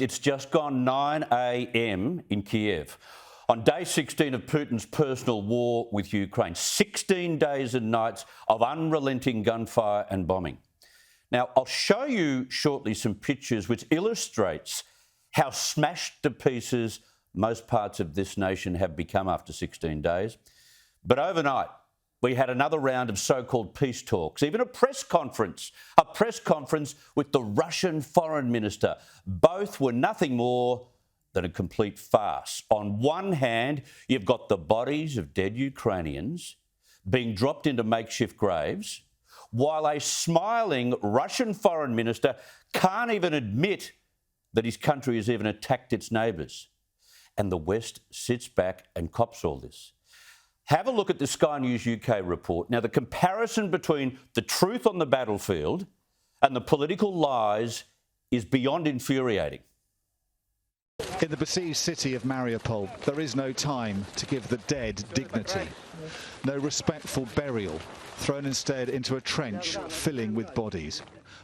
It's just gone 9 a.m. in Kiev. On day 16 of Putin's personal war with Ukraine, 16 days and nights of unrelenting gunfire and bombing. Now, I'll show you shortly some pictures which illustrates how smashed to pieces most parts of this nation have become after 16 days. But overnight, we had another round of so-called peace talks, even a press conference with the Russian foreign minister. Both were nothing more than a complete farce. On one hand, you've got the bodies of dead Ukrainians being dropped into makeshift graves, while a smiling Russian foreign minister can't even admit that his country has even attacked its neighbours. And the West sits back and cops all this. Have a look at the Sky News UK report. Now, the comparison between the truth on the battlefield and the political lies is beyond infuriating. In the besieged city of Mariupol, there is no time to give the dead dignity. No respectful burial, thrown instead into a trench filling with bodies,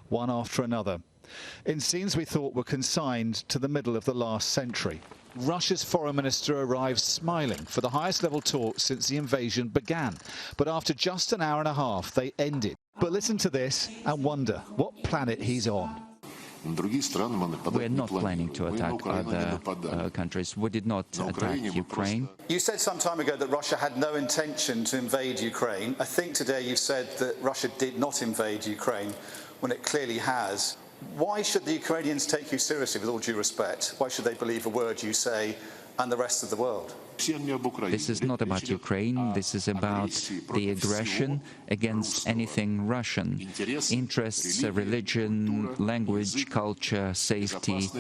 one after another, in scenes we thought were consigned to the middle of the last century. Russia's foreign minister arrived smiling for the highest level talks since the invasion began. But after just an hour and a half, they ended. But listen to this and wonder what planet he's on. We're not planning to attack other countries. We did not attack Ukraine. You said some time ago that Russia had no intention to invade Ukraine. I think today you said that Russia did not invade Ukraine when it clearly has. Why should the Ukrainians take you seriously, with all due respect? Why should they believe a word you say and the rest of the world? This is not about Ukraine. This is about the aggression against anything Russian. Interests, religion, language, culture, safety.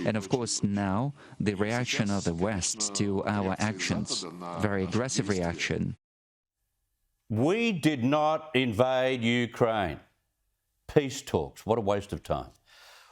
And of course now, the reaction of the West to our actions. Very aggressive reaction. We did not invade Ukraine. Peace talks, what a waste of time.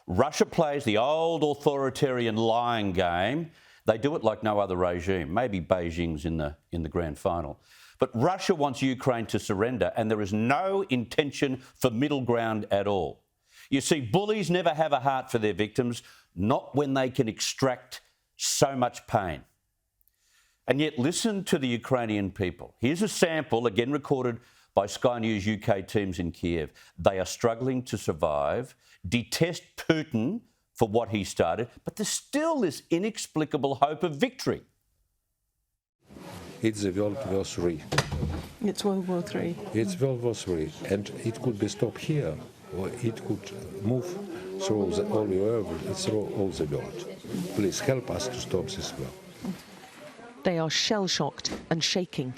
Russia plays the old authoritarian lying game. They do it like no other regime. Maybe Beijing's in the grand final. But Russia wants Ukraine to surrender, and there is no intention for middle ground at all. You see, bullies never have a heart for their victims, not when they can extract so much pain. And yet listen to the Ukrainian people. Here's a sample, again recorded by Sky News UK teams in Kiev. They are struggling to survive, detest Putin for what he started, but there's still this inexplicable hope of victory. It's World War III. It's World War III. It's World War III, and it could be stopped here, or it could move through all the world. Please help us to stop this war. They are shell-shocked and shaking.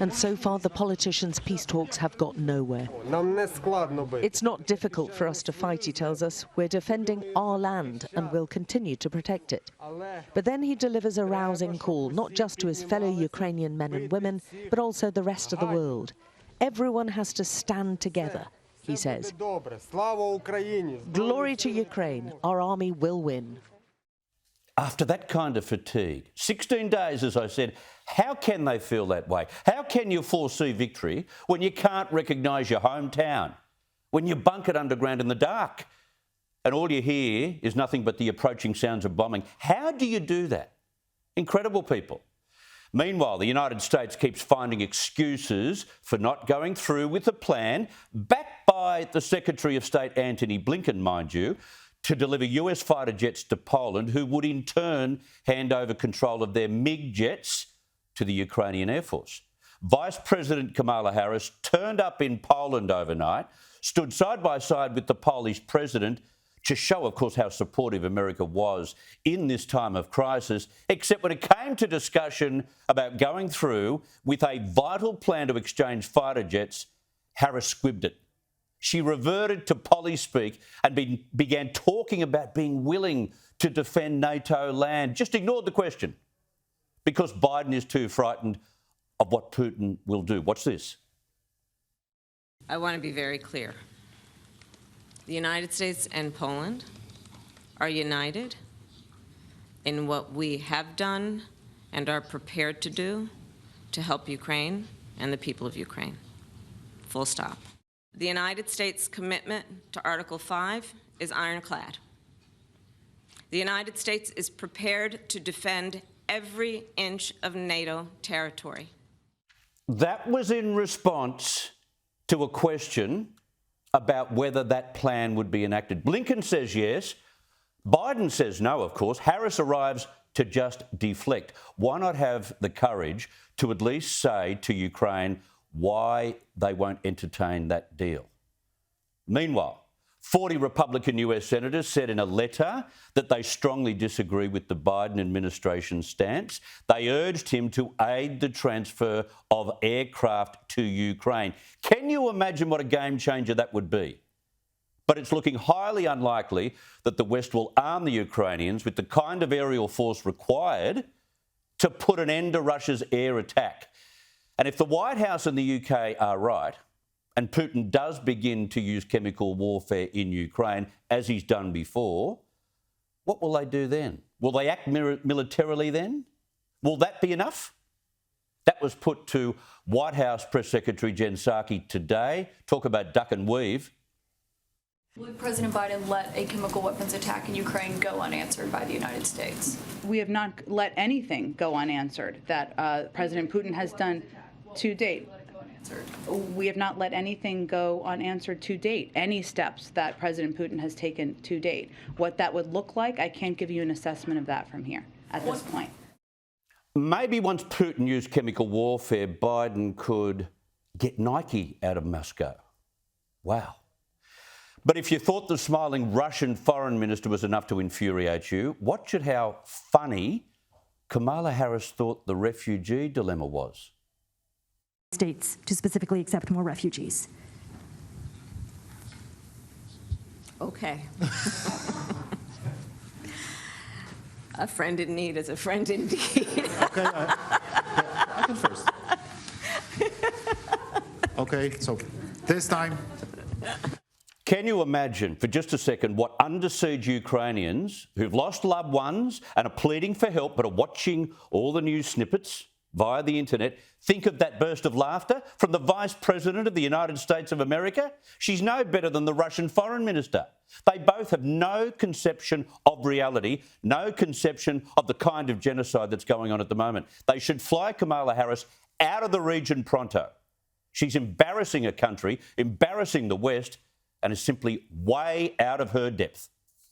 And so far, the politicians' peace talks have got nowhere. It's not difficult for us to fight, he tells us. We're defending our land and will continue to protect it. But then he delivers a rousing call, not just to his fellow Ukrainian men and women, but also the rest of the world. Everyone has to stand together, he says. Glory to Ukraine. Our army will win. After that kind of fatigue, 16 days, as I said, how can they feel that way? How can you foresee victory when you can't recognise your hometown, when you're bunkered underground in the dark, and all you hear is nothing but the approaching sounds of bombing? How do you do that? Incredible people. Meanwhile, the United States keeps finding excuses for not going through with the plan, backed by the Secretary of State Antony Blinken, mind you, to deliver US fighter jets to Poland, who would in turn hand over control of their MiG jets to the Ukrainian Air Force. Vice President Kamala Harris turned up in Poland overnight, stood side by side with the Polish president to show, of course, how supportive America was in this time of crisis, except when it came to discussion about going through with a vital plan to exchange fighter jets, Harris squibbed it. She reverted to pollie-speak and began talking about being willing to defend NATO land. Just ignored the question because Biden is too frightened of what Putin will do. Watch this. I want to be very clear. The United States and Poland are united in what we have done and are prepared to do to help Ukraine and the people of Ukraine. Full stop. The United States' commitment to Article 5 is ironclad. The United States is prepared to defend every inch of NATO territory. That was in response to a question about whether that plan would be enacted. Blinken says yes. Biden says no, of course. Harris arrives to just deflect. Why not have the courage to at least say to Ukraine why they won't entertain that deal? Meanwhile, 40 Republican US senators said in a letter that they strongly disagree with the Biden administration's stance. They urged him to aid the transfer of aircraft to Ukraine. Can you imagine what a game changer that would be? But it's looking highly unlikely that the West will arm the Ukrainians with the kind of aerial force required to put an end to Russia's air attack. And if the White House and the UK are right, and Putin does begin to use chemical warfare in Ukraine, as he's done before, what will they do then? Will they act militarily then? Will that be enough? That was put to White House Press Secretary Jen Psaki today. Talk about duck and weave. Would President Biden let a chemical weapons attack in Ukraine go unanswered by the United States? We have not let anything go unanswered that President Putin has done to date. We have not let anything go unanswered to date, any steps that President Putin has taken to date. What that would look like, I can't give you an assessment of that from here at this point. Maybe once Putin used chemical warfare, Biden could get Nike out of Moscow. Wow. But if you thought the smiling Russian foreign minister was enough to infuriate you, watch it how funny Kamala Harris thought the refugee dilemma was. States to specifically accept more refugees. Okay. A friend in need is a friend indeed. Okay, I can first. Okay, so this time. Can you imagine for just a second what under siege Ukrainians who've lost loved ones and are pleading for help but are watching all the news snippets via the internet think of that burst of laughter from the Vice President of the United States of America? She's no better than the Russian Foreign Minister. They both have no conception of reality, no conception of the kind of genocide that's going on at the moment. They should fly Kamala Harris out of the region pronto. She's embarrassing a country, embarrassing the West, and is simply way out of her depth.